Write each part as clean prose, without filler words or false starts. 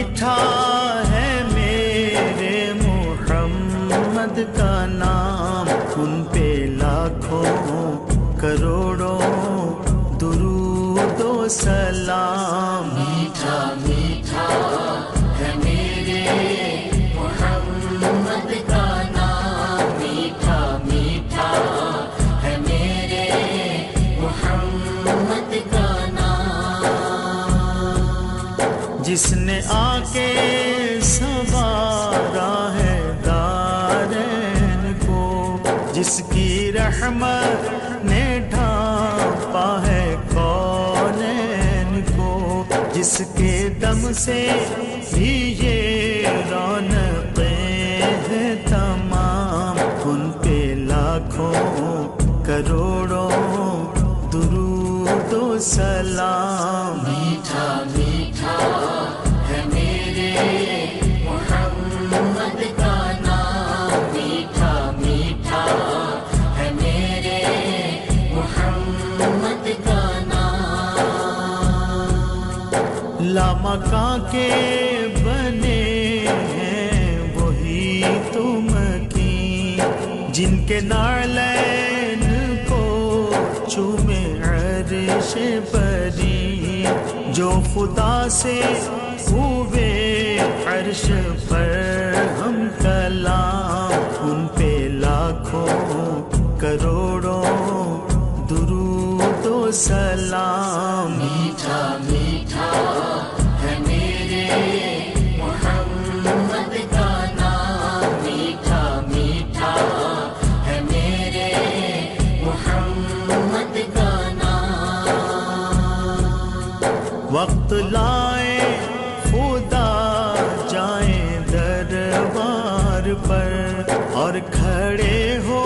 میٹھا ہے میرے محمد کا نام، ان پہ لاکھوں کروڑوں درود و سلام۔ میٹھا میٹھا ہے میرے محمد کا نام، میٹھا میٹھا ہے میرے محمد کا نام۔ جس نے آ کے سنوارا ہے دارین کو، جس کی رحمت نے ڈھانپا ہے کونین کو، جس کے دم سے ہی یہ رونقیں ہیں تمام، ان پہ لاکھوں کروڑوں درود و سلام۔ میٹھا میٹھا ہے میرے محمد کا نام، میٹھا میٹھا ہے میرے محمد کا نام۔ لامکاں کے بنے ہیں وہی تو مکین، جن کے نعلین کو چومے عرش بری، جو خدا سے ہوئے عرش پر ہم کلام، ان پہ لاکھوں کروڑوں درود و سلام۔ میٹھا میٹھا ہے میرے محمد کا نام، میٹھا میٹھا ہے میرے محمد کا نام۔ وقت لائے خدا جائیں دربار پر، اور کھڑے ہو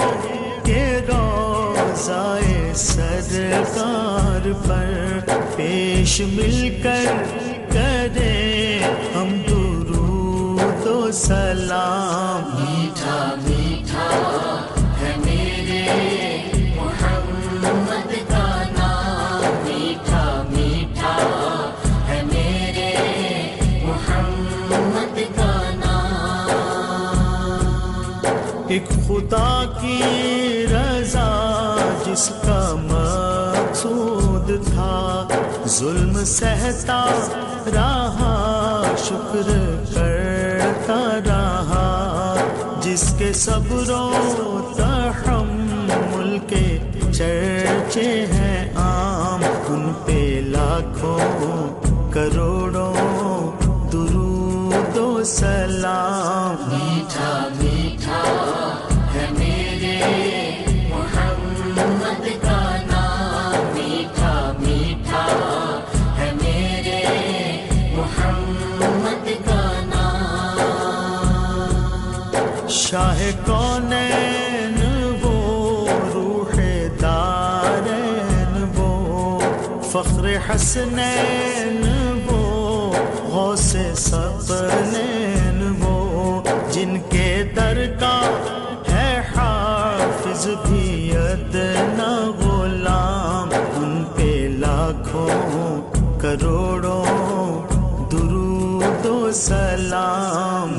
کے روضائے سرکار پر پیش مل کر کریں ہم درود و سلام۔ میٹھا میٹھا ہے میرے محمد کا نام، میٹھا میٹھا ہے میرے محمد کا نام۔ ایک خدا کی رضا جس کا مقصود تھا، ظلم سہتا رہا شکر کرتا رہا، جس کے صبر و تحمل کے چرچے ہیں عام، ان پہ لاکھوں کروڑوں درود و سلام۔ میٹھا میٹھا ہے میرے محمد کا نام، میٹھا میٹھا ہے میرے محمد کا نام۔ شاہ کونین وہ روح دارین وہ، فخر حسنین وہ، غوث ثقلین وہ، جن کے در کا ہے حافظ بھی ادنا غلام، ان پہ لاکھوں کروڑوں درود و سلام۔